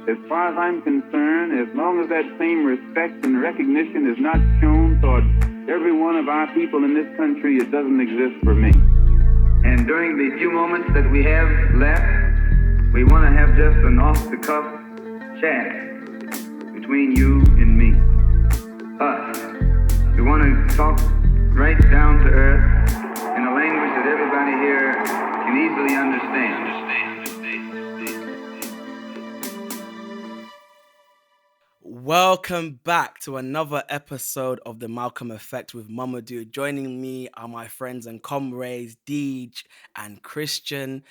As far as I'm concerned, as long as that same respect and recognition is not shown toward every one of our people in this country, it doesn't exist for me. And during the few moments that we have left, we want to have just an off-the-cuff chat between you and me, us. We want to talk right down to earth in a language that everybody here can easily understand. Welcome back to another episode of The Malcolm Effect with Mamadou. Joining me are my friends and comrades, Deej and Christian.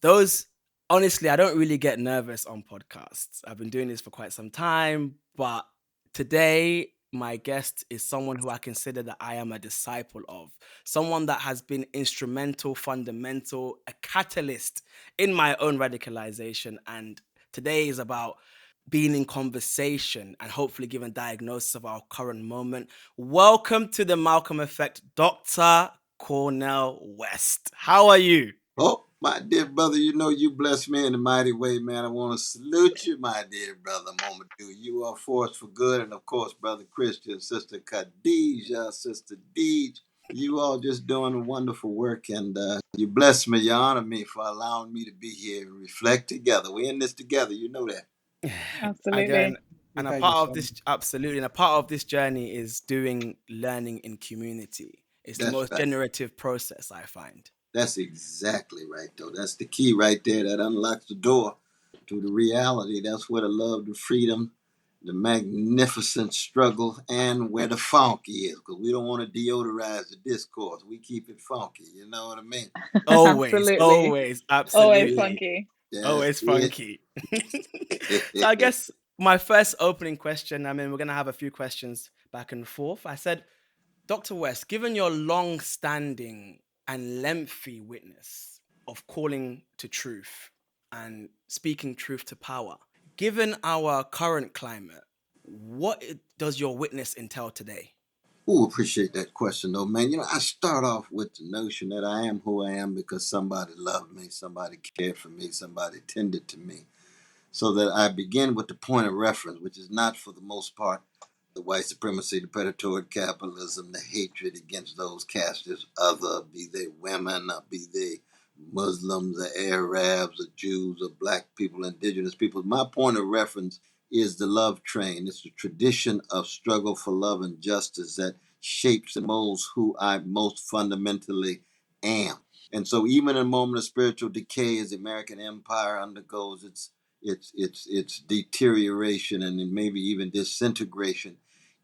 Honestly, I don't really get nervous on podcasts. I've been doing this for quite some time, but today my guest is someone who I consider that I am a disciple of, someone that has been instrumental, fundamental, a catalyst in my own radicalization. And today is about being in conversation and hopefully giving diagnosis of our current moment. Welcome to the Malcolm Effect, Dr. Cornel West. How are you? Oh, my dear brother, you know you bless me in a mighty way, man. I want to salute you, my dear brother Mamadou. You are forced for good. And of course, brother Christian, sister Khadijah, sister Deej, you all just doing wonderful work. And you bless me, you honor me for allowing me to be here and reflect together. We're in this together, you know that. Again, Absolutely. and a Thank you part of so this, much. absolutely, and a part of this journey is doing learning in community. It's the That's most right. generative process, I find. That's exactly right, though. That's the key right there that unlocks the door to the reality. That's where the love, the freedom, the magnificent struggle, and where the funky is. Because we don't want to deodorize the discourse. We keep it funky. You know what I mean? Always, Absolutely. always, Always Yeah, absolutely, funky. that's always it. funky. So I guess my first opening question, I mean, we're going to have a few questions back and forth. I said, Dr. West, given your long-standing and lengthy witness of calling to truth and speaking truth to power, given our current climate, what does your witness entail today? Ooh, appreciate that question, though, man. You know, I start off with the notion that I am who I am because somebody loved me, somebody cared for me, somebody tended to me. So that I begin with the point of reference, which is not for the most part the white supremacy, the predatory capitalism, the hatred against those cast as other, be they women, or be they Muslims, or Arabs, or Jews, or black people, indigenous people. My point of reference is the love train. It's the tradition of struggle for love and justice that shapes and molds who I most fundamentally am. And so even in a moment of spiritual decay as the American empire undergoes its deterioration and maybe even disintegration,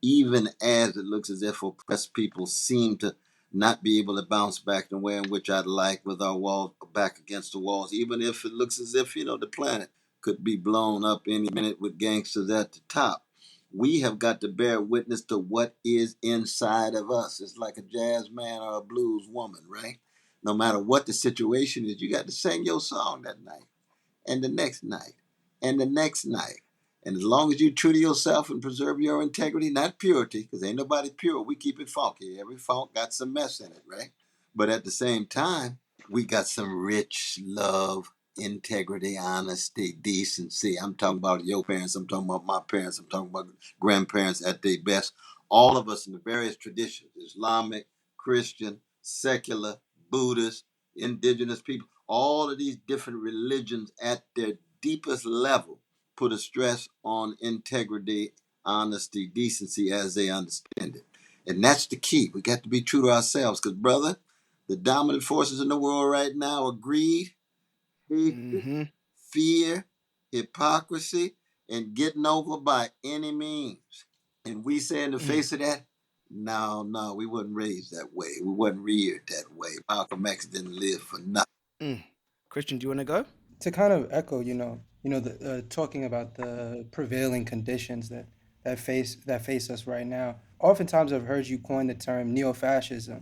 even as it looks as if oppressed people seem to not be able to bounce back the way in which I'd like with our walls back against the walls, even if it looks as if, the planet could be blown up any minute with gangsters at the top. We have got to bear witness to what is inside of us. It's like a jazz man or a blues woman, right? No matter what the situation is, you got to sing your song that night and the next night and the next night. And as long as you true to yourself and preserve your integrity, not purity, because ain't nobody pure, we keep it funky. Every funk got some mess in it, right? But at the same time, we got some rich love, integrity, honesty, decency. I'm talking about your parents, I'm talking about my parents, I'm talking about grandparents at their best. All of us in the various traditions, Islamic, Christian, secular, Buddhist, indigenous people, all of these different religions at their deepest level put a stress on integrity, honesty, decency as they understand it. And that's the key. We got to be true to ourselves because, brother, the dominant forces in the world right now are greed, hatred, Mm-hmm. fear, hypocrisy, and getting over by any means. And we say in the Mm. face of that, no, we wasn't raised that way. We wasn't reared that way. Malcolm X didn't live for nothing. Mm. Christian, do you want to go? To kind of echo, talking about the prevailing conditions that face us right now. Oftentimes, I've heard you coin the term neo-fascism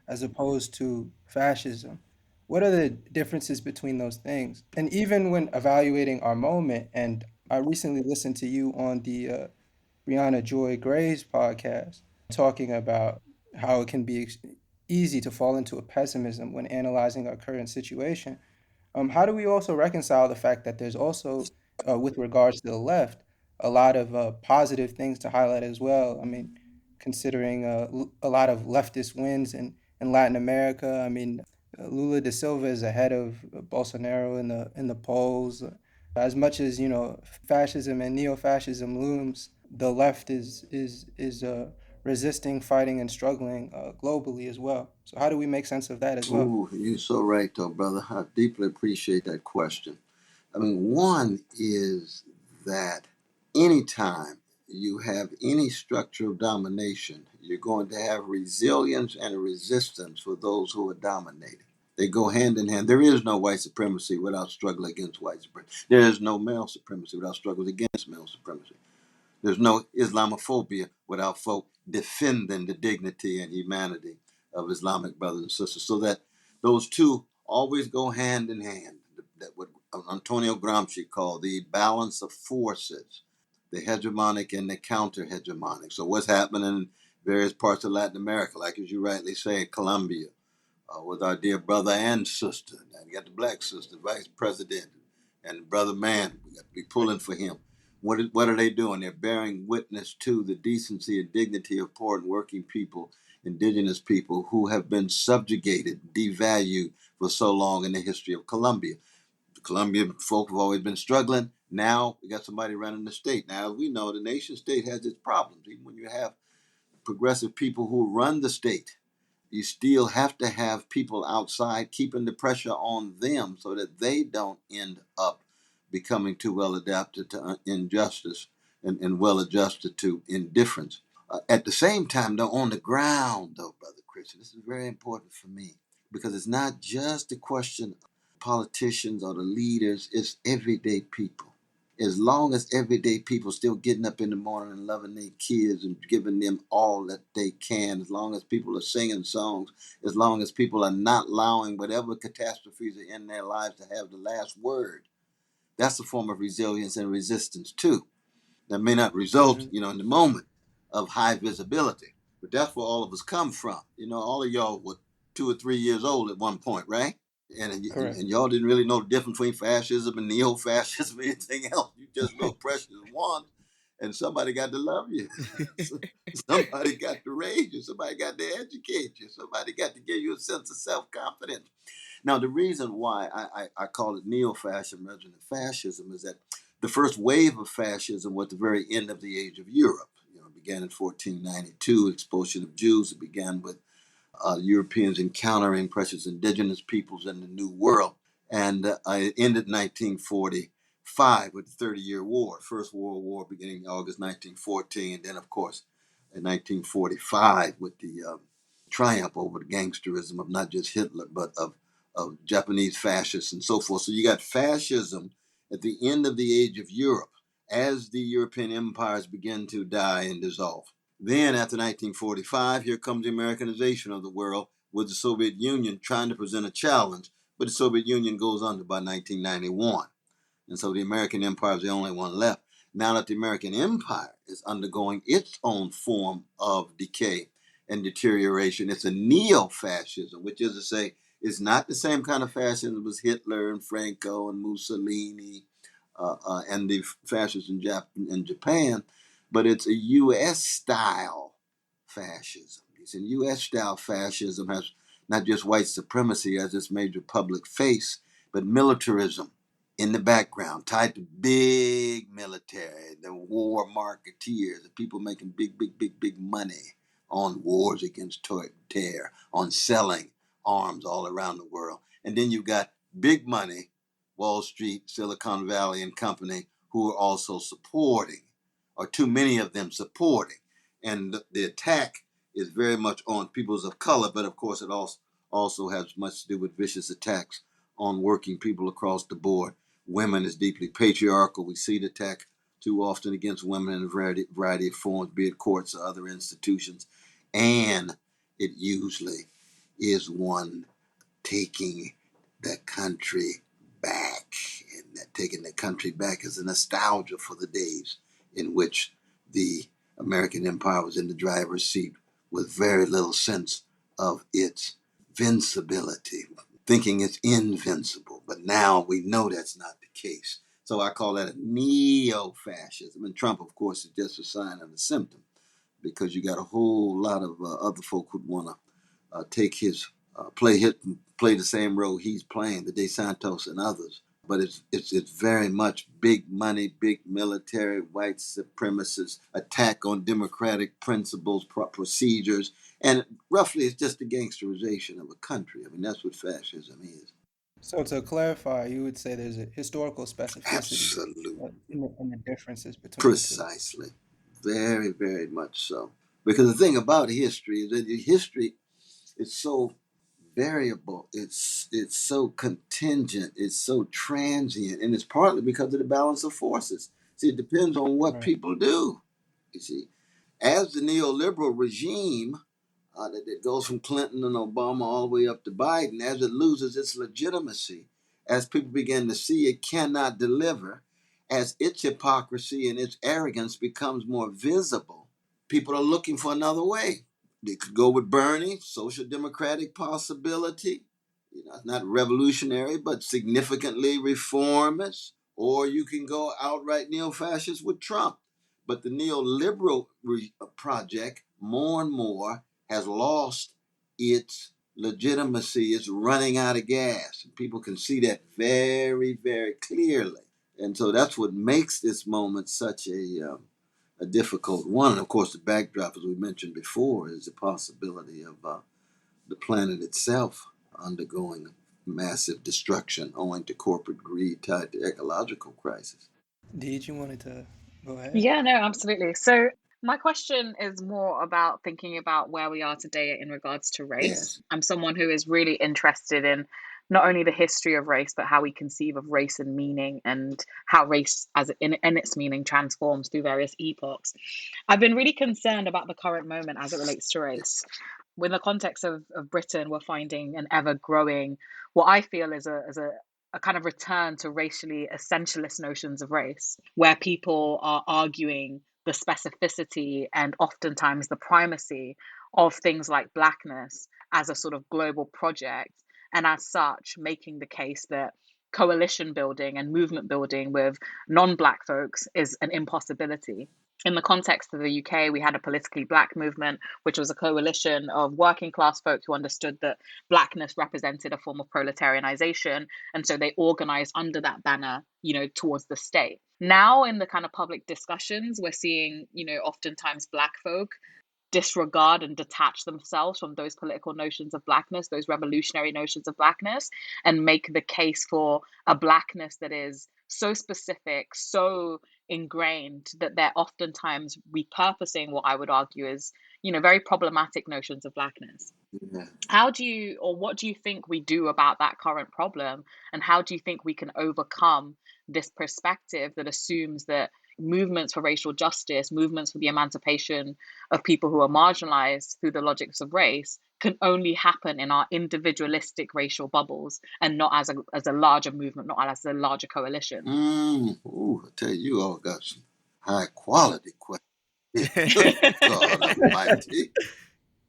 as opposed to fascism. What are the differences between those things? And even when evaluating our moment, and I recently listened to you on the Brianna Joy Gray's podcast, talking about how it can be easy to fall into a pessimism when analyzing our current situation. How do we also reconcile the fact that there's also with regards to the left, a lot of positive things to highlight as well. I mean, considering a lot of leftist wins in Latin America. I mean, Lula da Silva is ahead of Bolsonaro in the polls. As much as fascism and neo-fascism looms, the left is resisting, fighting, and struggling globally as well. So how do we make sense of that as well? Ooh, you're so right, though, brother. I deeply appreciate that question. I mean, one is that anytime you have any structure of domination, you're going to have resilience and resistance for those who are dominated. They go hand in hand. There is no white supremacy without struggle against white supremacy. There is no male supremacy without struggles against male supremacy. There's no Islamophobia without folk defending the dignity and humanity of Islamic brothers and sisters. So that those two always go hand in hand. That what Antonio Gramsci called the balance of forces, the hegemonic and the counter hegemonic. So what's happening in various parts of Latin America, like as you rightly say, Colombia, with our dear brother and sister. Now you got the black sister, vice president, and brother man. We got to be pulling for him. What are they doing? They're bearing witness to the decency and dignity of poor and working people, indigenous people who have been subjugated, devalued for so long in the history of Colombia. The Colombian folk have always been struggling. Now we got somebody running the state. Now we know the nation state has its problems. Even when you have progressive people who run the state, you still have to have people outside keeping the pressure on them so that they don't end up becoming too well adapted to injustice and well adjusted to indifference. At the same time, though, on the ground, though, Brother Christian, this is very important for me because it's not just a question of politicians or the leaders, it's everyday people. As long as everyday people still getting up in the morning and loving their kids and giving them all that they can, as long as people are singing songs, as long as people are not allowing whatever catastrophes are in their lives to have the last word, that's a form of resilience and resistance too. That may not result, Hmm. in the moment of high visibility, but that's where all of us come from. All of y'all were 2 or 3 years old at one point, right? And Correct. y'all didn't really know the difference between fascism and neo-fascism or anything else. You just know precious one, and somebody got to love you. Somebody got to raise you. Somebody got to educate you. Somebody got to give you a sense of self-confidence. Now, the reason why I call it neo-fascism rather than fascism is that the first wave of fascism was the very end of the age of Europe. It began in 1492, expulsion of Jews. It began with Europeans encountering precious indigenous peoples in the New World. And it ended in 1945 with the 30-Year War, First World War beginning August 1914. And then, of course, in 1945 with the triumph over the gangsterism of not just Hitler, but of Japanese fascists and so forth. So you got fascism at the end of the age of Europe as the European empires begin to die and dissolve. Then, after 1945, here comes the Americanization of the world with the Soviet Union trying to present a challenge, but the Soviet Union goes under by 1991. And so the American empire is the only one left. Now that the American empire is undergoing its own form of decay and deterioration, it's a neo-fascism, which is to say, it's not the same kind of fascism as Hitler and Franco and Mussolini and the fascists in Japan, but it's a U.S. style fascism. It's a U.S. style fascism has not just white supremacy as its major public face, but militarism in the background, tied to big military, the war marketeers, the people making big, big, big, big money on wars against terror, on selling arms all around the world. And then you've got big money, Wall Street, Silicon Valley and company, who are also supporting, or too many of them supporting. And the attack is very much on peoples of color, but of course it also has much to do with vicious attacks on working people across the board. Women is deeply patriarchal. We see the attack too often against women in a variety of forms, be it courts or other institutions. And it usually is one taking the country back. And that taking the country back is a nostalgia for the days in which the American empire was in the driver's seat with very little sense of its invincibility, thinking it's invincible. But now we know that's not the case. So I call that a neo-fascism. And Trump, of course, is just a sign of the symptom, because you got a whole lot of other folk who want to take his play the same role he's playing, the DeSantos and others. But it's very much big money, big military, white supremacists, attack on democratic principles, procedures, and roughly it's just the gangsterization of a country. I mean, that's what fascism is. So to clarify, you would say there's a historical specificity Absolutely, in the differences between the two. precisely, very, very much so. Because the thing about history is that history is so variable. It's so contingent. It's so transient, and it's partly because of the balance of forces. See, it depends on what Right. people do. You see, as the neoliberal regime that goes from Clinton and Obama all the way up to Biden, as it loses its legitimacy, as people begin to see it cannot deliver, as its hypocrisy and its arrogance becomes more visible, people are looking for another way. They could go with Bernie, social democratic possibility, not revolutionary, but significantly reformist. Or you can go outright neo-fascist with Trump. But the neoliberal project, more and more, has lost its legitimacy. It's running out of gas. And people can see that very, very clearly. And so that's what makes this moment such a difficult one. And of course, the backdrop, as we mentioned before, is the possibility of the planet itself undergoing massive destruction owing to corporate greed tied to ecological crisis. Deej, you wanted to go ahead? Yeah, no, absolutely. So my question is more about thinking about where we are today in regards to race. Yes. I'm someone who is really interested in not only the history of race, but how we conceive of race and meaning, and how race as in its meaning transforms through various epochs. I've been really concerned about the current moment as it relates to race. In the context of Britain, we're finding an ever growing, what I feel is a kind of return to racially essentialist notions of race, where people are arguing the specificity and oftentimes the primacy of things like blackness as a sort of global project, and as such, making the case that coalition building and movement building with non black folks is an impossibility. In the context of the UK, we had a politically black movement, which was a coalition of working class folk who understood that blackness represented a form of proletarianization. And so they organized under that banner, towards the state. Now, in the kind of public discussions, we're seeing, oftentimes black folk disregard and detach themselves from those political notions of blackness, those revolutionary notions of blackness, and make the case for a blackness that is so specific, so ingrained that they're oftentimes repurposing what I would argue is, very problematic notions of blackness. Yeah. How do you, or what do you think we do about that current problem? And how do you think we can overcome this perspective that assumes that movements for racial justice, movements for the emancipation of people who are marginalized through the logics of race, can only happen in our individualistic racial bubbles and not as a larger movement, not as a larger coalition? Ooh, I tell you, you all got some high quality questions. Good God Almighty.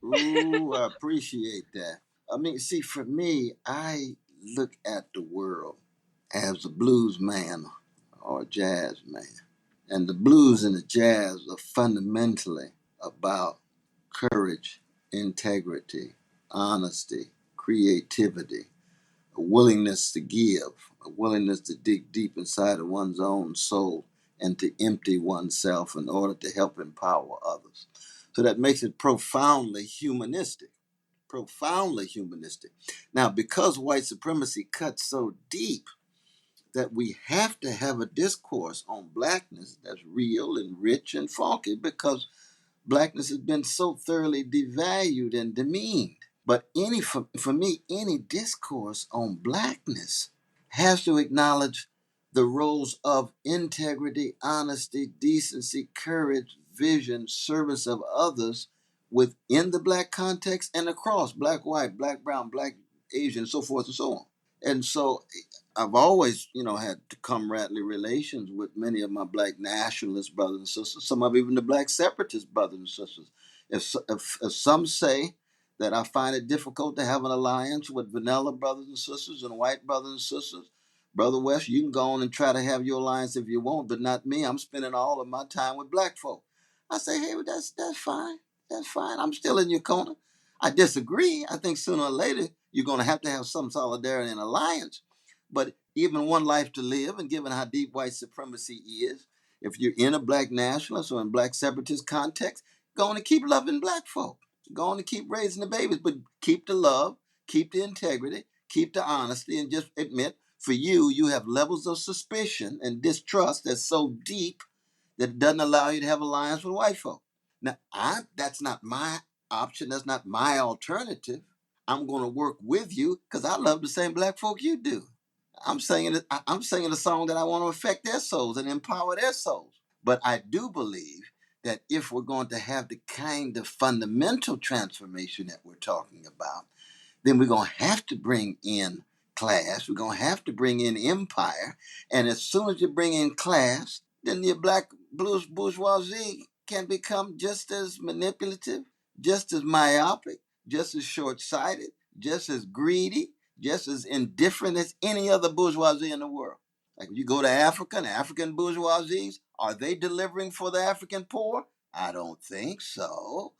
Ooh, I appreciate that. I mean, see, for me, I look at the world as a blues man or a jazz man. And the blues and the jazz are fundamentally about courage, integrity, honesty, creativity, a willingness to give, a willingness to dig deep inside of one's own soul and to empty oneself in order to help empower others. So that makes it profoundly humanistic. Profoundly humanistic. Now, because white supremacy cuts so deep, that we have to have a discourse on blackness that's real and rich and funky, because blackness has been so thoroughly devalued and demeaned. But for me, any discourse on blackness has to acknowledge the roles of integrity, honesty, decency, courage, vision, service of others within the black context and across black, white, black, brown, black, Asian, so forth and so on. And so I've always, had comradely relations with many of my black nationalist brothers and sisters, some of even the black separatist brothers and sisters. If some say that I find it difficult to have an alliance with vanilla brothers and sisters and white brothers and sisters, Brother West, you can go on and try to have your alliance if you want, but not me. I'm spending all of my time with black folk. I say, hey, well, that's fine. That's fine. I'm still in your corner. I disagree. I think sooner or later you're going to have some solidarity and alliance. But even one life to live, and given how deep white supremacy is, if you're in a black nationalist or in black separatist context, go on and keep loving black folk. Go on and keep raising the babies, but keep the love, keep the integrity, keep the honesty, and just admit for you, you have levels of suspicion and distrust that's so deep that it doesn't allow you to have alliance with white folk. Now, that's not my option. That's not my alternative. I'm going to work with you because I love the same black folk you do. I'm singing a song that I want to affect their souls and empower their souls. But I do believe that if we're going to have the kind of fundamental transformation that we're talking about, then we're going to have to bring in class. We're going to have to bring in empire. And as soon as you bring in class, then your black bourgeoisie can become just as manipulative, just as myopic, just as short sighted, just as greedy, just as indifferent as any other bourgeoisie in the world. Like you go to Africa, and African bourgeoisies, are they delivering for the African poor? I don't think so.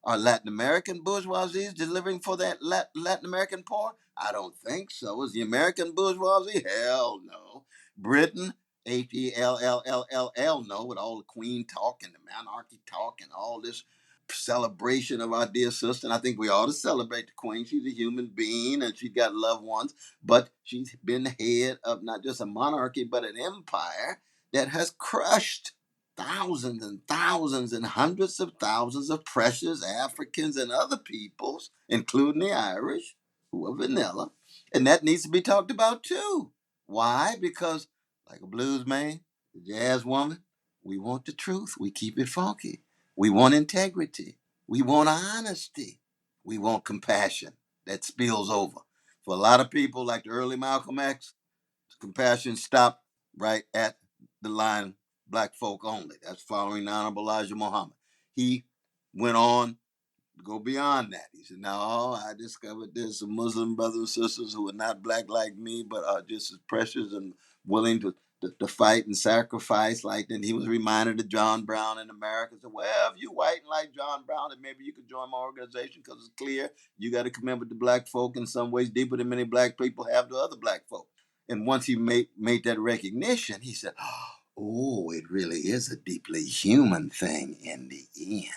Are Latin American bourgeoisies delivering for that Latin American poor? I don't think so. Is the American bourgeoisie? Hell no. Britain, Hell no, with all the queen talk and the monarchy talk and all this celebration of our dear sister. And I think we ought to celebrate the queen. She's a human being and she's got loved ones, but she's been the head of not just a monarchy, but an empire that has crushed thousands and thousands and hundreds of thousands of precious Africans and other peoples, including the Irish, who are vanilla. And that needs to be talked about too. Why? Because, like a blues man, a jazz woman, we want the truth. We keep it funky. We want integrity. We want honesty. We want compassion that spills over. For a lot of people, like the early Malcolm X, compassion stopped right at the line black folk only. That's following the Honorable Elijah Muhammad. He went on to go beyond that. He said, no, I discovered there's some Muslim brothers and sisters who are not black like me, but are just as precious and willing to fight and sacrifice. Like then he was reminded of John Brown in America. Said, well, if you white and like John Brown, then maybe you could join my organization because it's clear you got to commit with the black folk in some ways deeper than many black people have to other black folk. And once he made that recognition, he said, oh, it really is a deeply human thing in the end.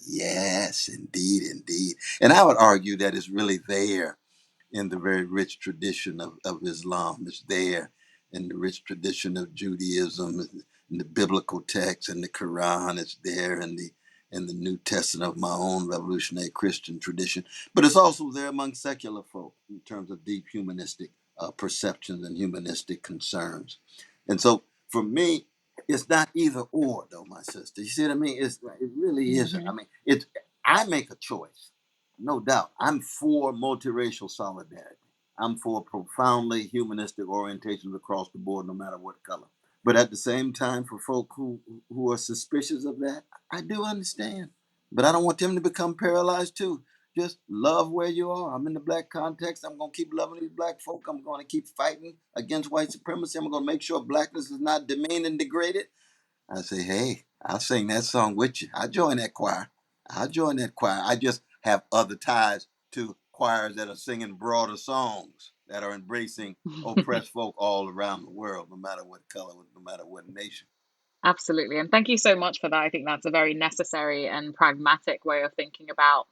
Yes, indeed, indeed. And I would argue that it's really there in the very rich tradition of Islam. It's there in the rich tradition of Judaism, in the biblical text, and the Quran. It's there in the New Testament of my own revolutionary Christian tradition. But it's also there among secular folk in terms of deep humanistic perceptions and humanistic concerns. And so for me, it's not either or, though, my sister. You see what I mean? It really isn't. I Hmm. mean, I make a choice, no doubt. I'm for multiracial solidarity. I'm for profoundly humanistic orientations across the board, no matter what color. But at the same time, for folk who are suspicious of that, I do understand. But I don't want them to become paralyzed too. Just love where you are. I'm in the black context. I'm going to keep loving these black folk. I'm going to keep fighting against white supremacy. I'm going to make sure blackness is not demeaned and degraded. I say, hey, I'll sing that song with you. I join that choir. I'll join that choir. I just have other ties to choirs that are singing broader songs that are embracing oppressed folk all around the world, no matter what color, no matter what nation. Absolutely. And thank you so much for that. I think that's a very necessary and pragmatic way of thinking about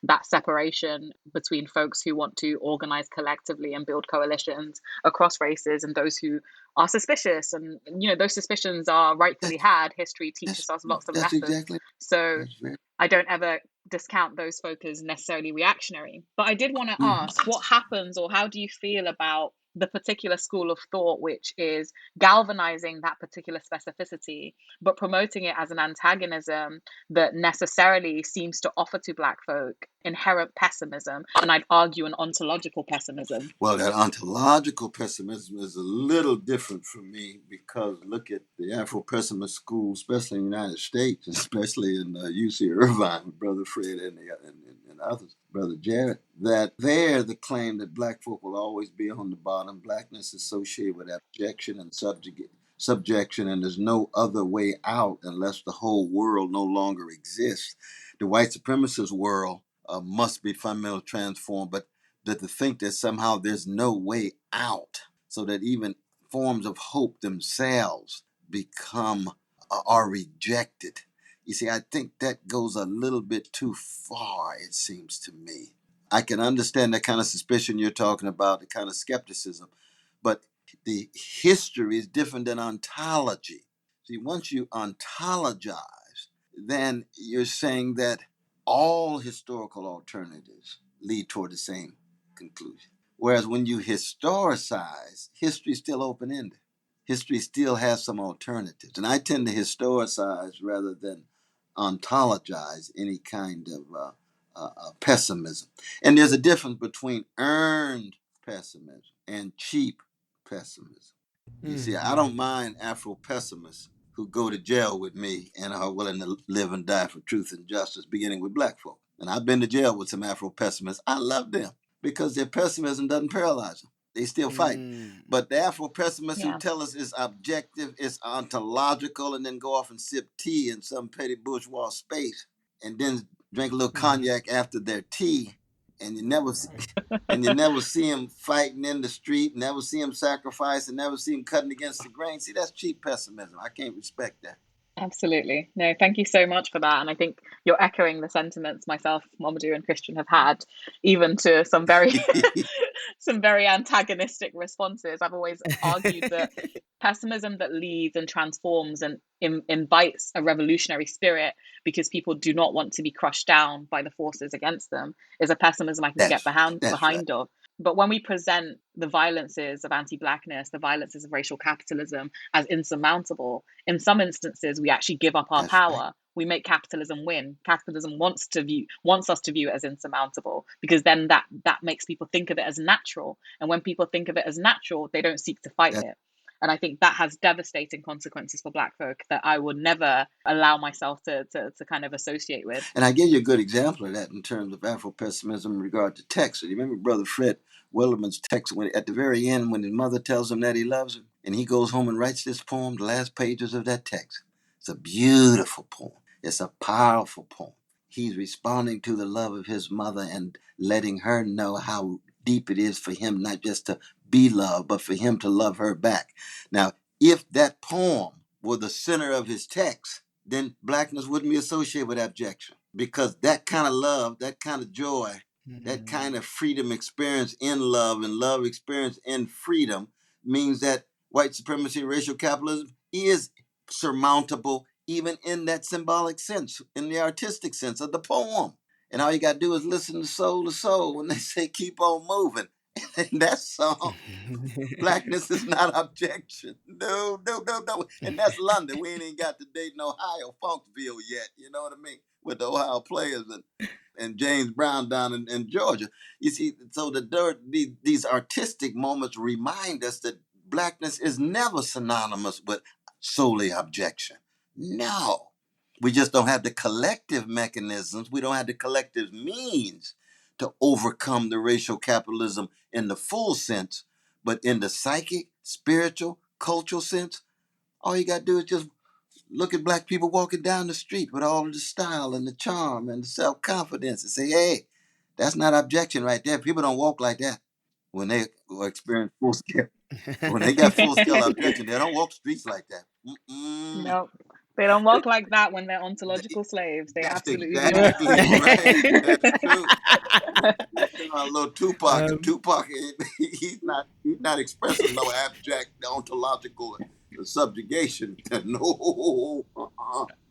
that separation between folks who want to organize collectively and build coalitions across races and those who are suspicious. And, those suspicions are rightfully That's had. History that's teaches us lots of that's lessons. exactly So that's very. I don't ever discount those folk as necessarily reactionary. But I did want to Mhm. ask what happens or how do you feel about the particular school of thought which is galvanizing that particular specificity, but promoting it as an antagonism that necessarily seems to offer to Black folk inherent pessimism, and I'd argue an ontological pessimism. Well, that ontological pessimism is a little different for me because look at the Afro pessimist school, especially in the United States, especially in UC Irvine with Brother Fred and others. Brother Jared, that there the claim that black folk will always be on the bottom, blackness associated with abjection and subjection, and there's no other way out unless the whole world no longer exists. The white supremacist world must be fundamentally transformed, but that to think that somehow there's no way out, so that even forms of hope themselves become are rejected. You see, I think that goes a little bit too far, it seems to me. I can understand that kind of suspicion you're talking about, the kind of skepticism, but the history is different than ontology. See, once you ontologize, then you're saying that all historical alternatives lead toward the same conclusion. Whereas when you historicize, history is still open ended. History still has some alternatives. And I tend to historicize rather than ontologize any kind of pessimism. And there's a difference between earned pessimism and cheap pessimism. You see, I don't mind Afro pessimists who go to jail with me and are willing to live and die for truth and justice, beginning with black folk. And I've been to jail with some Afro pessimists. I love them because their pessimism doesn't paralyze them. They still fight. But the Afro pessimists who Yeah, tell us it's objective, it's ontological, and then go off and sip tea in some petty bourgeois space, and then drink a little cognac after their tea, and you never see them fighting in the street, never see them sacrificing, never see them cutting against the grain. See, that's cheap pessimism. I can't respect that. absolutely. No, thank you so much for that. And I think you're echoing the sentiments myself, Mamadou, and Christian have had, even to some very some very antagonistic responses. I've always argued that pessimism that leads and transforms and invites a revolutionary spirit because people do not want to be crushed down by the forces against them is a pessimism I can get That's right. behind of. But when we present the violences of anti-blackness, the violences of racial capitalism as insurmountable, in some instances we actually give up our That's right. power. We make capitalism win. Capitalism wants us to view it as insurmountable, because then that makes people think of it as natural. And when people think of it as natural, they don't seek to fight That, it. And I think that has devastating consequences for black folk that I would never allow myself to kind of associate with. and I give you a good example of that in terms of Afro pessimism in regard to text. So you remember Brother Fred Wilderman's text when at the very end when his mother tells him that he loves him, and he goes home and writes this poem, the last pages of that text. It's a beautiful poem. It's a powerful poem. He's responding to the love of his mother and letting her know how deep it is for him not just to be loved, but for him to love her back. Now, if that poem were the center of his text, then blackness wouldn't be associated with abjection. Because that kind of love, that kind of joy, that kind of freedom experience in love and love experience in freedom means that white supremacy, racial capitalism is surmountable, even in that symbolic sense, in the artistic sense of the poem. And all you got to do is listen to soul when they say keep on moving. And that song, blackness is not objection. No, no, no, no. And that's London. We ain't even got to Dayton, Ohio, Funkville yet. You know what I mean? With the Ohio players and James Brown down in Georgia. You see, so these artistic moments remind us that blackness is never synonymous with solely objection. No. We just don't have the collective mechanisms. We don't have the collective means to overcome the racial capitalism in the full sense. But in the psychic, spiritual, cultural sense, all you got to do is just look at black people walking down the street with all of the style and the charm and the self-confidence and say, hey, that's not objection right there. People don't walk like that when they experience full scale. When they got full scale objection, they don't walk streets like that. Mm-mm. No, they don't walk like that when they're ontological slaves. They That's absolutely do not. exactly right. That's true. You know, a little Tupac. um, Tupac, he's not expressing no abstract ontological subjugation. No.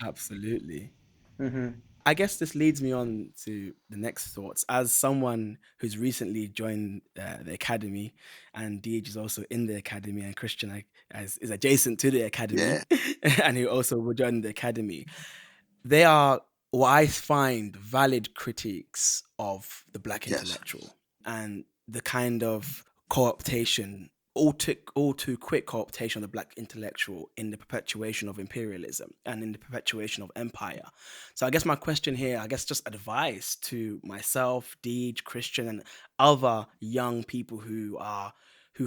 absolutely. Mm-hmm. I guess this leads me on to the next thoughts. As someone who's recently joined the academy, and Deej is also in the academy, and Christian is adjacent to the academy, Yeah. and who also will join the academy, they are what I find valid critiques of the black Yes. intellectual and the kind of co-optation all too quick cooptation of the black intellectual in the perpetuation of imperialism and in the perpetuation of empire. So I guess my question here, I guess just advice to myself, Deej, Christian, and other young people who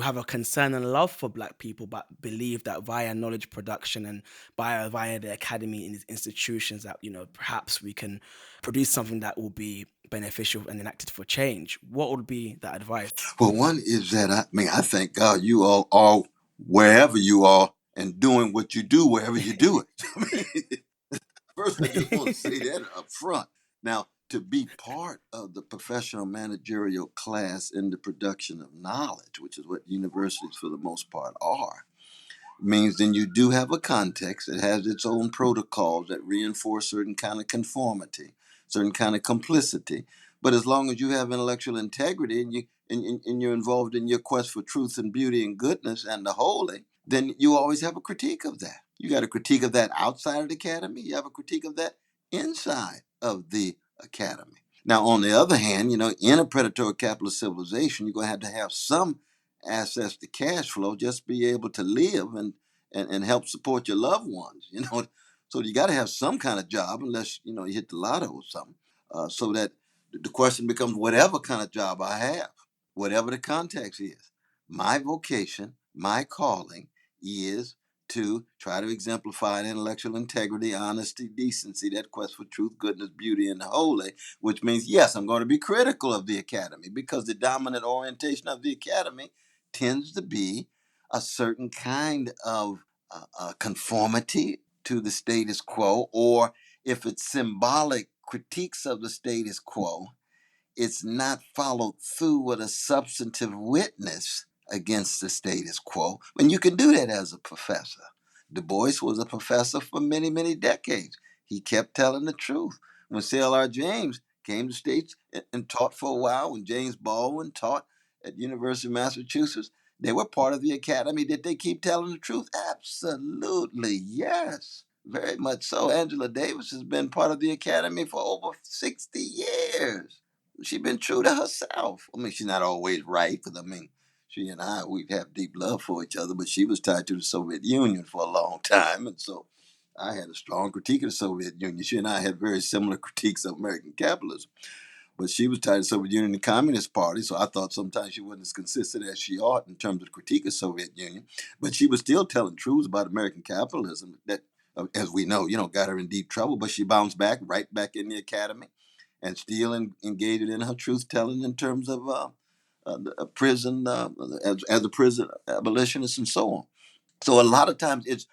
have a concern and love for black people, but believe that via knowledge production and via the academy and these institutions that, perhaps we can produce something that will be beneficial and enacted for change. What would be that advice? Well, one is that I thank God you all are wherever you are and doing what you do wherever you do it. I mean, first, I just want to say that up front. Now, to be part of the professional managerial class in the production of knowledge, which is what universities for the most part are, means then you do have a context that has its own protocols that reinforce certain kind of conformity, certain kind of complicity. But as long as you have intellectual integrity and you're involved in your quest for truth and beauty and goodness and the holy, then you always have a critique of that. You got a critique of that outside of the academy. You have a critique of that inside of the academy. Now, on the other hand, in a predatory capitalist civilization, you're going to have some access to cash flow, just be able to live and help support your loved ones. So you got to have some kind of job, unless you hit the lotto or something. So that the question becomes, whatever kind of job I have, whatever the context is, my vocation, my calling is to try to exemplify intellectual integrity, honesty, decency, that quest for truth, goodness, beauty, and the holy, which means, yes, I'm going to be critical of the academy, because the dominant orientation of the academy tends to be a certain kind of conformity to the status quo, or if it's symbolic critiques of the status quo, it's not followed through with a substantive witness against the status quo. And you can do that as a professor. Du Bois was a professor for many, many decades. He kept telling the truth. When C.L.R. James came to States and taught for a while, when James Baldwin taught at University of Massachusetts, they were part of the academy. Did they keep telling the truth? Absolutely, yes. Very much so. Angela Davis has been part of the academy for over 60 years. She's been true to herself. I mean, she's not always right, because she and I, we have deep love for each other, but she was tied to the Soviet Union for a long time. And so I had a strong critique of the Soviet Union. She and I had very similar critiques of American capitalism. But she was tied to the Soviet Union and the Communist Party, so I thought sometimes she wasn't as consistent as she ought in terms of the critique of Soviet Union. But she was still telling truths about American capitalism that, as we know, got her in deep trouble. But she bounced back, right back in the academy, and still engaged in her truth telling in terms of a prison, as a prison abolitionist and so on. So a lot of times it's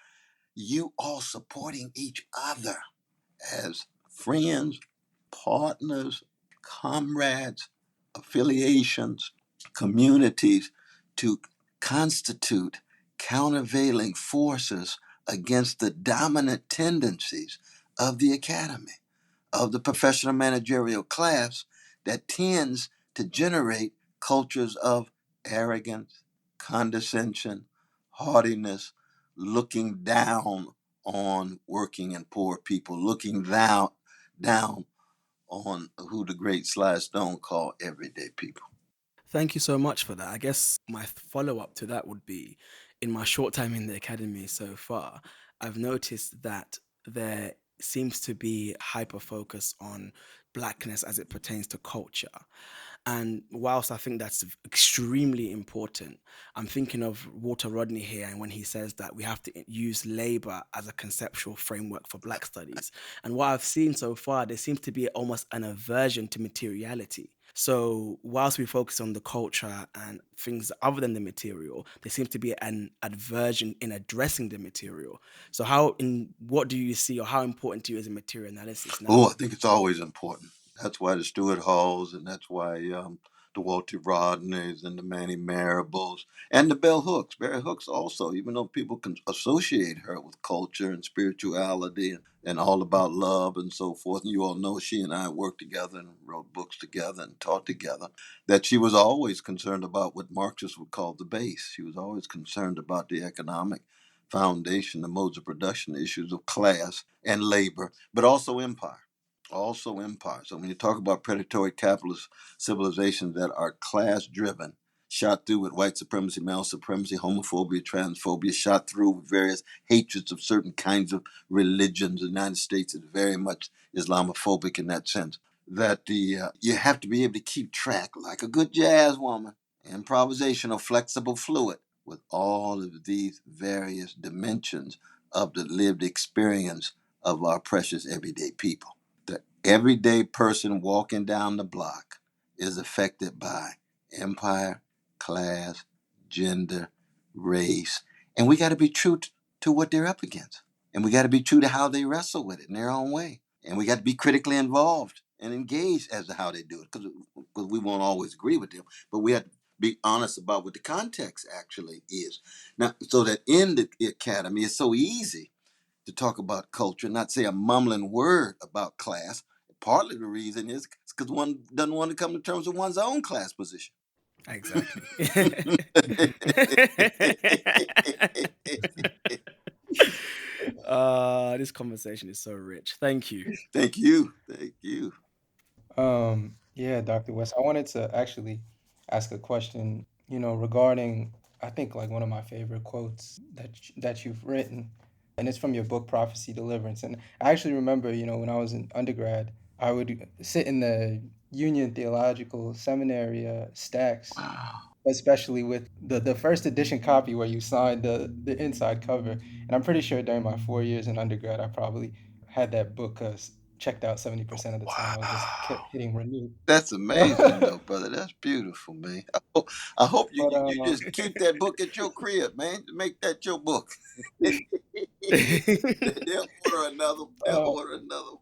you all supporting each other as friends, partners, comrades, affiliations, communities, to constitute countervailing forces against the dominant tendencies of the academy, of the professional managerial class, that tends to generate cultures of arrogance, condescension, haughtiness, looking down on working and poor people, looking down on who the great Sly Stone called everyday people. Thank you so much for that. I guess my follow up to that would be, in my short time in the academy so far, I've noticed that there seems to be hyper focus on blackness as it pertains to culture. And whilst I think that's extremely important, I'm thinking of Walter Rodney here, and when he says that we have to use labor as a conceptual framework for Black studies. And what I've seen so far, there seems to be almost an aversion to materiality. So whilst we focus on the culture and things other than the material, there seems to be an aversion in addressing the material. So what do you see, or how important to you is a material analysis now? Oh, I think it's always important. That's why the Stuart Halls, and that's why the Walter Rodneys and the Manny Marables and the Bell Hooks. Barry Hooks also, even though people can associate her with culture and spirituality and all about love and so forth. And you all know she and I worked together and wrote books together and taught together. That she was always concerned about what Marxists would call the base. She was always concerned about the economic foundation, the modes of production, the issues of class and labor, but also empire. Also empire. So when you talk about predatory capitalist civilizations that are class driven, shot through with white supremacy, male supremacy, homophobia, transphobia, shot through with various hatreds of certain kinds of religions. The United States is very much Islamophobic in that sense. That you have to be able to keep track, like a good jazz woman, improvisational, flexible, fluid, with all of these various dimensions of the lived experience of our precious everyday people. The everyday person walking down the block is affected by empire, class, gender, race, and we got to be true to what they're up against. And we got to be true to how they wrestle with it in their own way. And we got to be critically involved and engaged as to how they do it, because we won't always agree with them, but we have to be honest about what the context actually is. Now, so that in the academy, it's so easy to talk about culture, not say a mumbling word about class. Partly the reason is because one doesn't want to come to terms with one's own class position. Exactly. This conversation is so rich. Thank you. Thank you. Thank you. Yeah, Dr. West, I wanted to actually ask a question, regarding, I think, like one of my favorite quotes that you've written, and it's from your book Prophecy Deliverance. And I actually remember, when I was in undergrad, I would sit in the Union Theological Seminary stacks, Wow. especially with the first edition copy where you signed the inside cover. And I'm pretty sure during my 4 years in undergrad, I probably had that book checked out 70% of the time. I was just Wow. kept hitting renew. That's amazing, though, brother. That's beautiful, man. I hope you, But you just keep that book at your crib, man. Make that your book. They'll order another. They'll uh, order another.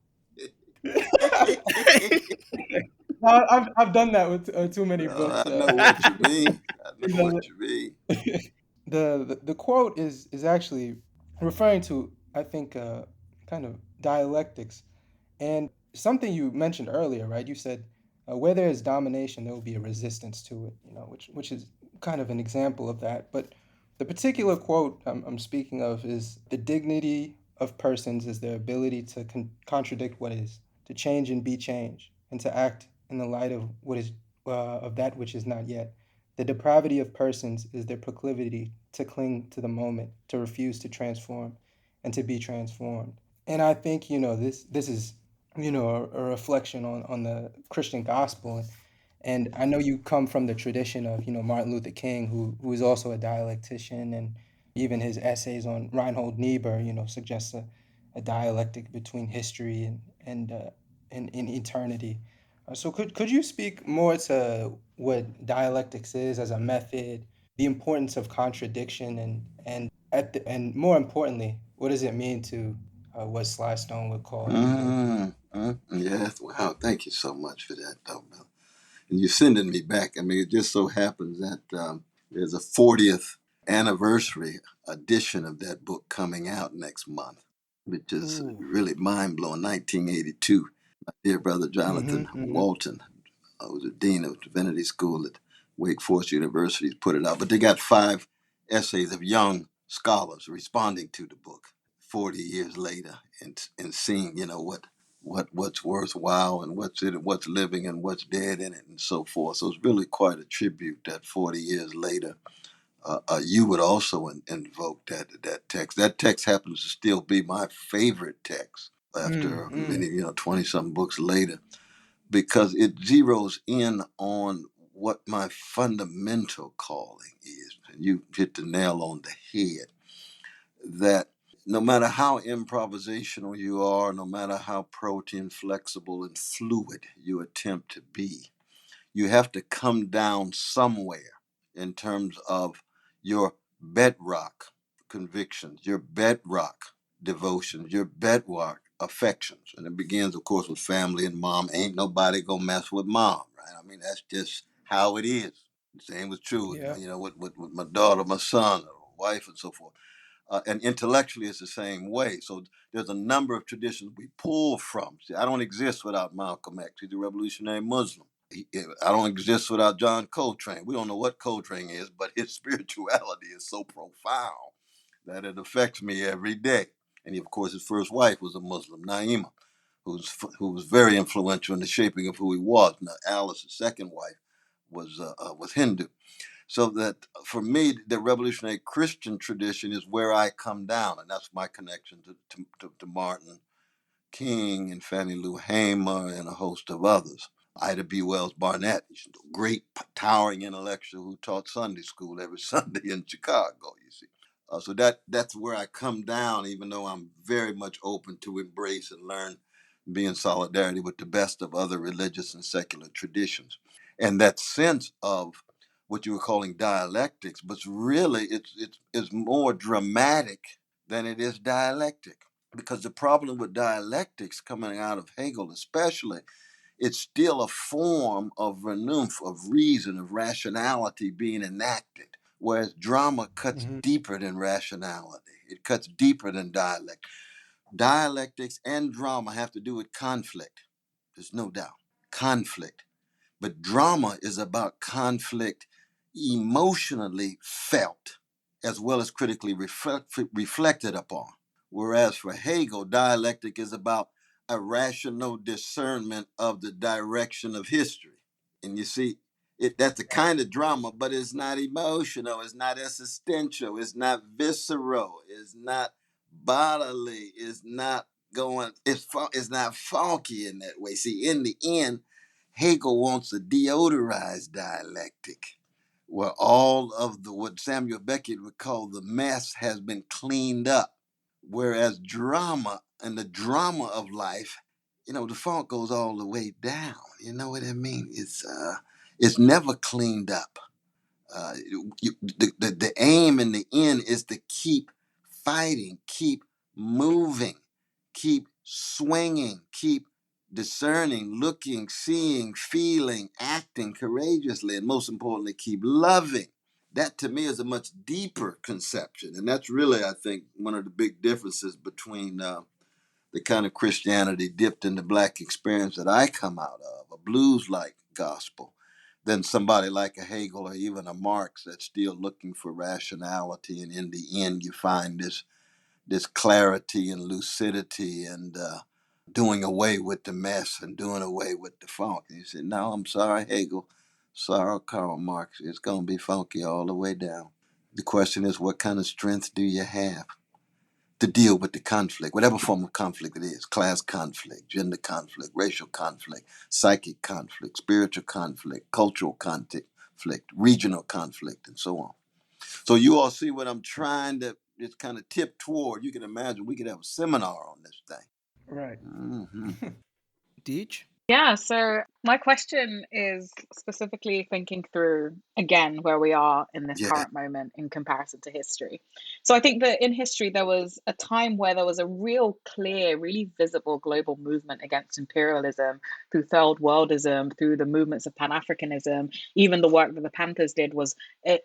I've done that with too many I books. know what you mean. I It know what doesn't- you mean. the quote is actually referring to, I think, kind of dialectics. And something you mentioned earlier, right? You said, where there is domination, there will be a resistance to it, which is kind of an example of that. But the particular quote I'm speaking of is, the dignity of persons is their ability to contradict what is, to change and be changed, and to act in the light of what is of that which is not yet. The depravity of persons is their proclivity to cling to the moment, to refuse to transform, and to be transformed. And I think, this is, a reflection on the Christian gospel. And I know you come from the tradition of, Martin Luther King, who is also a dialectician, and even his essays on Reinhold Niebuhr, suggests a dialectic between history and eternity. So could you speak more to what dialectics is as a method, the importance of contradiction, and more importantly, what does it mean to what Sly Stone would call humility? Yes. Wow. Thank you so much for that, though, Bill. And you're sending me back. I mean, it just so happens that there's a 40th anniversary edition of that book coming out next month, which is Ooh. really mind blowing. 1982. My dear brother Mm-hmm, Jonathan mm-hmm. Walton, who's the dean of Divinity School at Wake Forest University, put it out. But they got 5 essays of young scholars responding to the book 40 years later, and seeing, what's worthwhile, and what's in it, what's living and what's dead in it, and so forth. So it's really quite a tribute that 40 years later, you would also invoke that text. That text happens to still be my favorite text after Mm-hmm. many, 20 something books later, because it zeroes in on what my fundamental calling is. And you hit the nail on the head, that no matter how improvisational you are, no matter how protein flexible and fluid you attempt to be, you have to come down somewhere in terms of your bedrock convictions, your bedrock devotions, your bedrock affections. And it begins, of course, with family and mom. Ain't nobody gonna mess with mom, right? I mean, that's just how it is. The same was true, Yeah. with my daughter, my son, or wife, and so forth. And intellectually, it's the same way. So there's a number of traditions we pull from. See, I don't exist without Malcolm X. He's a revolutionary Muslim. I don't exist without John Coltrane. We don't know what Coltrane is, but his spirituality is so profound that it affects me every day. And he, of course, his first wife was a Muslim, Naima, who was very influential in the shaping of who he was. Now, Alice, his second wife, was Hindu. So that for me, the revolutionary Christian tradition is where I come down, and that's my connection to Martin King and Fannie Lou Hamer and a host of others. Ida B. Wells Barnett, great towering intellectual who taught Sunday school every Sunday in Chicago. You see, so that's where I come down. Even though I'm very much open to embrace and learn, be in solidarity with the best of other religious and secular traditions, and that sense of what you were calling dialectics, but really it's more dramatic than it is dialectic. Because the problem with dialectics coming out of Hegel, especially, it's still a form of Vernunft, of reason, of rationality being enacted. Whereas drama cuts Hmm. deeper than rationality, it cuts deeper than dialect. Dialectics and drama have to do with conflict. There's no doubt. Conflict. But drama is about conflict emotionally felt as well as critically reflected upon. Whereas for Hegel, dialectic is about a rational discernment of the direction of history. And you see, that's the kind of drama, but it's not emotional, it's not existential, it's not visceral, it's not bodily, it's not going, it's not funky in that way. See, in the end, Hegel wants a deodorized dialectic where all of the what Samuel Beckett would call the mess has been cleaned up. Whereas drama and the drama of life, the funk goes all the way down. You know what I mean? It's never cleaned up. The aim in the end is to keep fighting, keep moving, keep swinging, keep discerning, looking, seeing, feeling, acting courageously, and most importantly, keep loving. That to me is a much deeper conception. And that's really, I think, one of the big differences between the kind of Christianity dipped in the black experience that I come out of, a blues like gospel, than somebody like a Hegel or even a Marx that's still looking for rationality. And in the end, you find this clarity and lucidity and doing away with the mess and doing away with the funk. And you say, no, I'm sorry, Hegel. Sorry, Karl Marx. It's going to be funky all the way down. The question is, what kind of strength do you have to deal with the conflict, whatever form of conflict it is, class conflict, gender conflict, racial conflict, psychic conflict, spiritual conflict, cultural conflict, regional conflict, and so on. So you all see what I'm trying to just kind of tip toward. You can imagine we could have a seminar on this thing. Right. Hmm. Deej? Yeah, so my question is specifically thinking through again where we are in this Yeah. current moment in comparison to history. So I think that in history, there was a time where there was a real clear, really visible global movement against imperialism through third worldism, through the movements of Pan Africanism. Even the work that the Panthers did was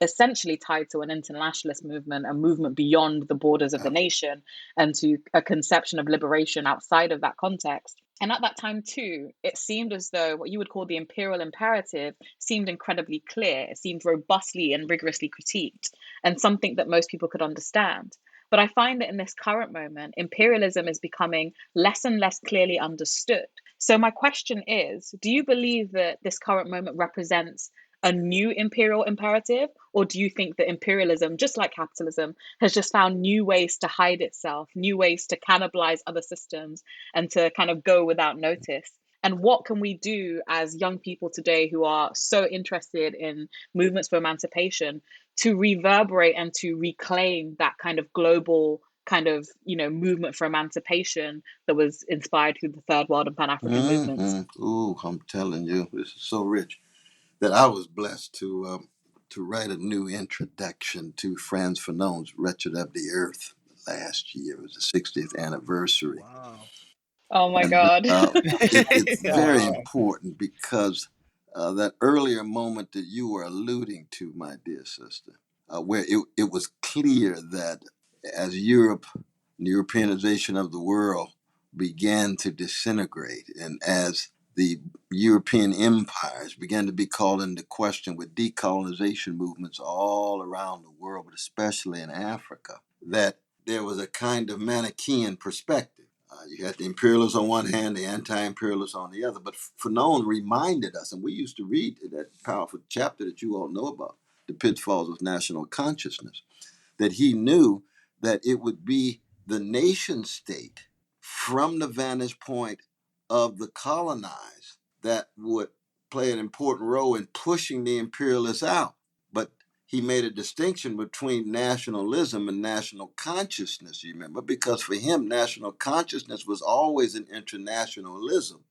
essentially tied to an internationalist movement, a movement beyond the borders of the nation, and to a conception of liberation outside of that context. And at that time, too, it seemed as though what you would call the imperial imperative seemed incredibly clear. It seemed robustly and rigorously critiqued, and something that most people could understand. But I find that in this current moment, imperialism is becoming less and less clearly understood. So, my question is, do you believe that this current moment represents a new imperial imperative? Or do you think that imperialism, just like capitalism, has just found new ways to hide itself, new ways to cannibalize other systems, and to kind of go without notice? And what can we do as young people today who are so interested in movements for emancipation to reverberate and to reclaim that kind of global kind of movement for emancipation that was inspired through the third world and pan-African movements? Ooh, I'm telling you, this is so rich that I was blessed to write a new introduction to Franz Fanon's "Wretched of the Earth" last year. It was the 60th anniversary. Wow. Oh my And God. it's very Wow. important because that earlier moment that you were alluding to, my dear sister, where it was clear that as Europe, the Europeanization of the world began to disintegrate, and as the European empires began to be called into question with decolonization movements all around the world, but especially in Africa, that there was a kind of Manichaean perspective. You had the imperialists on one hand, the anti-imperialists on the other. But Fanon reminded us, and we used to read that powerful chapter that you all know about, the pitfalls of national consciousness, that he knew that it would be the nation state from the vantage point of the colonized that would play an important role in pushing the imperialists out. But he made a distinction between nationalism and national consciousness, you remember, because for him, national consciousness was always an internationalism,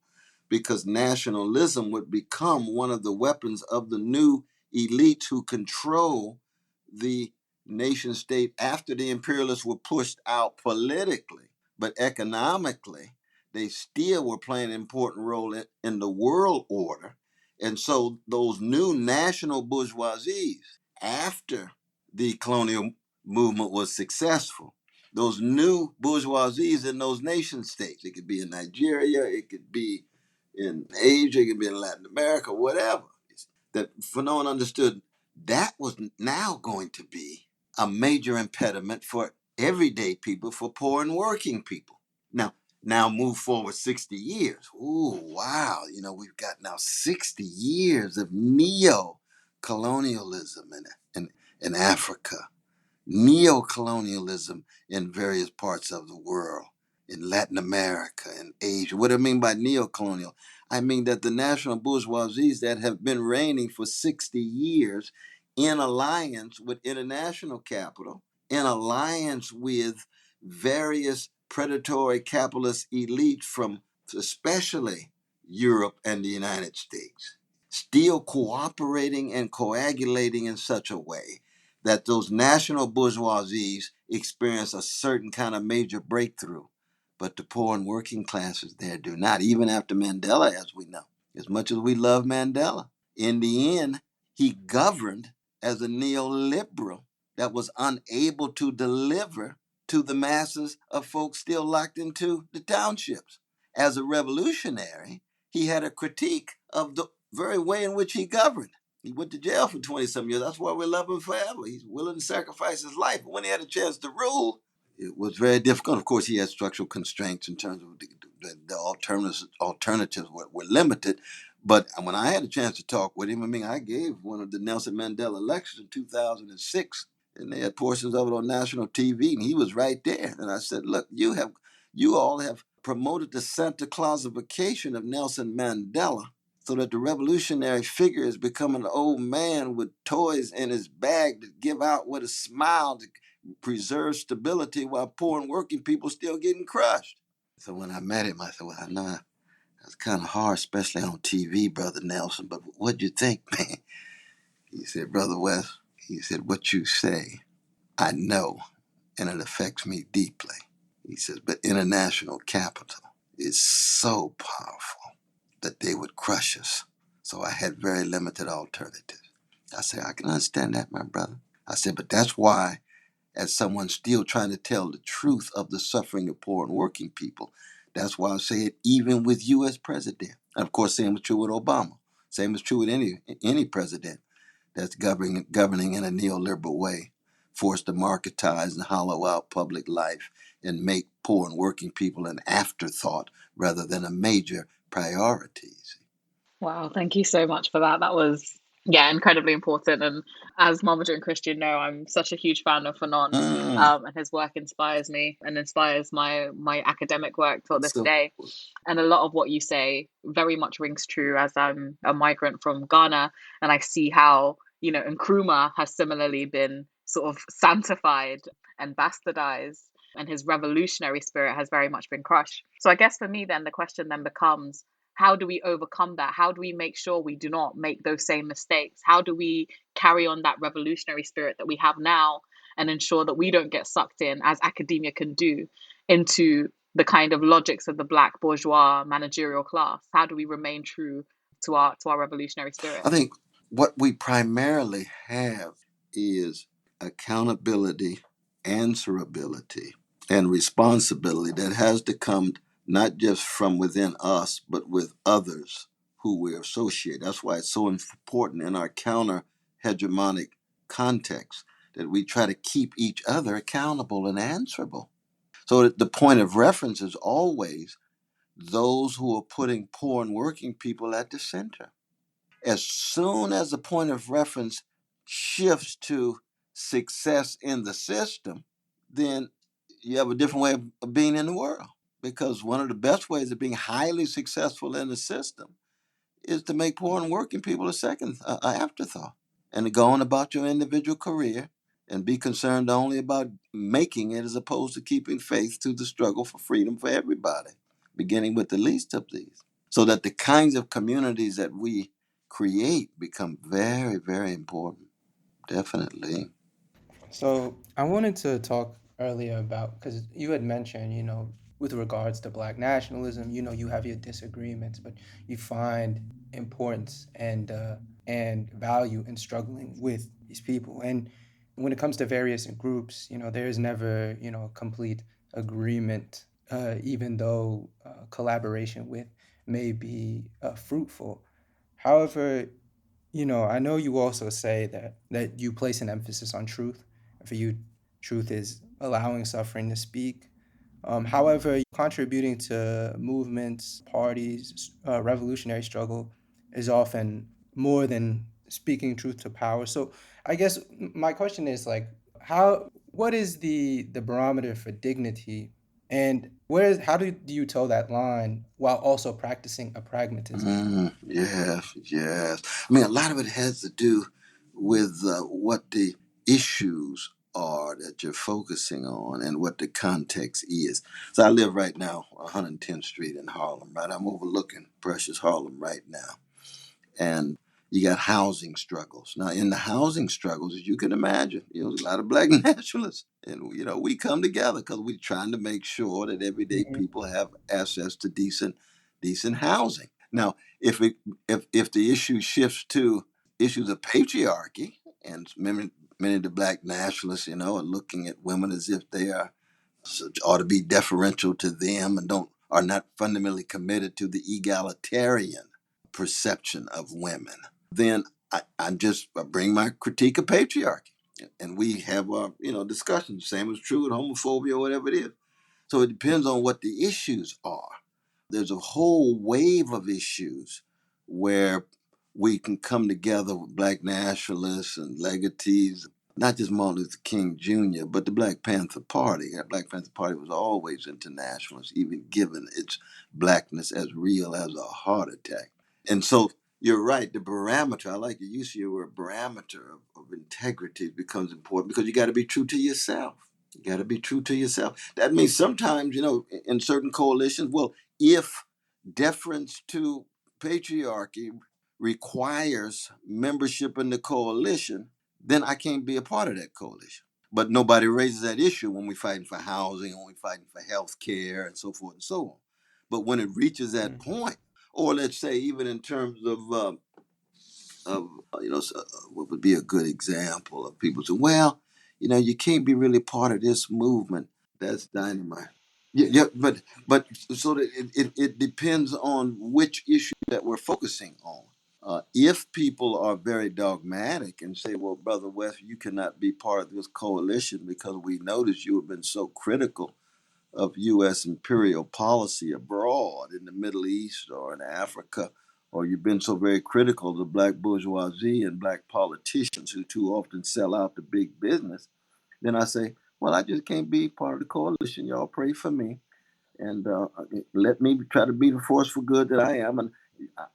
because nationalism would become one of the weapons of the new elites who control the nation state after the imperialists were pushed out politically. But economically, they still were playing an important role in the world order. And so those new national bourgeoisies, after the colonial movement was successful, those new bourgeoisies in those nation states, it could be in Nigeria, it could be in Asia, it could be in Latin America, whatever, that Fanon understood that was now going to be a major impediment for everyday people, for poor and working people. Now move forward 60 years. Ooh, wow. We've got now 60 years of neo-colonialism in Africa, neo-colonialism in various parts of the world, in Latin America and Asia. What do I mean by neo-colonial? I mean that the national bourgeoisies that have been reigning for 60 years in alliance with international capital, in alliance with various predatory capitalist elites from especially Europe and the United States, still cooperating and coagulating in such a way that those national bourgeoisies experience a certain kind of major breakthrough. But the poor and working classes there do not, even after Mandela, as we know. As much as we love Mandela, in the end, he governed as a neoliberal that was unable to deliver to the masses of folks still locked into the townships. As a revolutionary, he had a critique of the very way in which he governed. He went to jail for 20 some years. That's why we love him forever. He's willing to sacrifice his life. But when he had a chance to rule, it was very difficult. Of course, he had structural constraints in terms of the alternatives were limited. But when I had a chance to talk with him, I gave one of the Nelson Mandela lectures in 2006, and they had portions of it on national TV, and he was right there. And I said, look, you all have promoted the Santa Clausification of Nelson Mandela, so that the revolutionary figure is becoming an old man with toys in his bag to give out with a smile to preserve stability while poor and working people still getting crushed. So when I met him, I said, well, I know that's kind of hard, especially on TV, Brother Nelson, but what'd you think, man? He said, Brother West, he said, what you say, I know, and it affects me deeply. He says, but international capital is so powerful that they would crush us. So I had very limited alternatives. I said, I can understand that, my brother. I said, but that's why, as someone still trying to tell the truth of the suffering of poor and working people, that's why I say it even with you as president. And of course, same is true with Obama. Same is true with any president that's governing in a neoliberal way, forced to marketize and hollow out public life and make poor and working people an afterthought rather than a major priority. Wow, thank you so much for that. That was, yeah, incredibly important. And as Mohammed and Christian know, I'm such a huge fan of Fanon, Mm, and his work inspires me and inspires my academic work till this so day. And a lot of what you say very much rings true, as I'm a migrant from Ghana, and I see how, Nkrumah has similarly been sort of sanctified and bastardized, and his revolutionary spirit has very much been crushed. So I guess for me, then the question then becomes, how do we overcome that? How do we make sure we do not make those same mistakes? How do we carry on that revolutionary spirit that we have now and ensure that we don't get sucked in, as academia can do, into the kind of logics of the black bourgeois managerial class? How do we remain true to our revolutionary spirit? I think what we primarily have is accountability, answerability, and responsibility that has to come not just from within us, but with others who we associate. That's why it's so important in our counter hegemonic context that we try to keep each other accountable and answerable. So that the point of reference is always those who are putting poor and working people at the center. As soon as the point of reference shifts to success in the system, then you have a different way of being in the world. Because one of the best ways of being highly successful in the system is to make poor and working people a second afterthought, and to go on about your individual career and be concerned only about making it as opposed to keeping faith to the struggle for freedom for everybody, beginning with the least of these, so that the kinds of communities that we create become very, very important. Definitely. So I wanted to talk earlier about, because you had mentioned, with regards to Black nationalism, you have your disagreements, but you find importance and value in struggling with these people. And when it comes to various groups, there is never, a complete agreement, even though collaboration with may be fruitful. However, I know you also say that you place an emphasis on truth. For you, truth is allowing suffering to speak. However, contributing to movements, parties, revolutionary struggle is often more than speaking truth to power. So, I guess my question is like, what is the barometer for dignity, and how do you toe that line while also practicing a pragmatism? Yes, yes. I mean, a lot of it has to do with what the issues are that you're focusing on and what the context is. So I live right now, 110th Street in Harlem, right? I'm overlooking precious Harlem right now. And you got housing struggles. Now, in the housing struggles, as you can imagine, there's a lot of black nationalists. And, we come together because we're trying to make sure that everyday Mhm. people have access to decent housing. Now, if the issue shifts to issues of patriarchy, and many of the black nationalists, are looking at women as if they ought to be deferential to them and don't are not fundamentally committed to the egalitarian perception of women, then I bring my critique of patriarchy, and we have our discussions. Same is true with homophobia or whatever it is. So it depends on what the issues are. There's a whole wave of issues where we can come together with black nationalists and legatees, not just Martin Luther King Jr., but the Black Panther Party. The Black Panther Party was always internationalist, even given its blackness as real as a heart attack. And so you're right, the barometer, I like the use of your word barometer of integrity becomes important because you got to be true to yourself. You got to be true to yourself. That means sometimes, in certain coalitions, well, if deference to patriarchy requires membership in the coalition, then I can't be a part of that coalition. But nobody raises that issue when we're fighting for housing, when we're fighting for health care, and so forth and so on. But when it reaches that Mm. point, or let's say even in terms of what would be a good example of people saying, well, you can't be really part of this movement. That's dynamite. Yeah, yeah, but so that it depends on which issue that we're focusing on. If people are very dogmatic and say, well, Brother West, you cannot be part of this coalition because we noticed you have been so critical of U.S. imperial policy abroad in the Middle East or in Africa, or you've been so very critical of the black bourgeoisie and black politicians who too often sell out to big business, then I say, well, I just can't be part of the coalition. Y'all pray for me and let me try to be the force for good that I am. And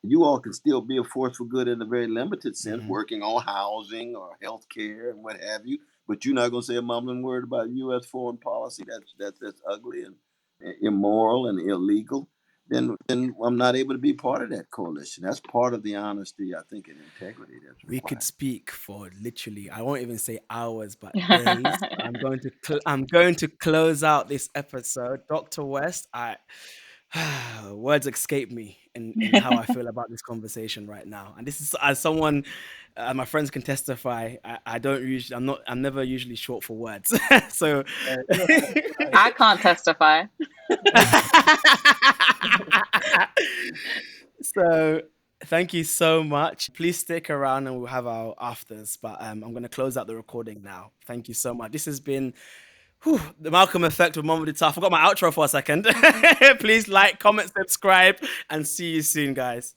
you all can still be a force for good in a very limited sense, Mhm. working on housing or health care and what have you. But you're not going to say a mumbling word about U.S. foreign policy. That's ugly and immoral and illegal. Then I'm not able to be part of that coalition. That's part of the honesty, I think, and integrity that's We could required. speak for literally, I won't even say hours, but days. I'm going to close out this episode. Dr. West, I words escape me in how I feel about this conversation right now. And this is as someone, my friends can testify. I don't usually. I'm never usually short for words. So. No, that's right. I can't testify. So thank you so much. Please stick around and we'll have our afters. But I'm going to close out the recording now. Thank you so much. This has been the Malcolm Effect with Mom of the Tough. I forgot my outro for a second. Please like, comment, subscribe, and see you soon, guys.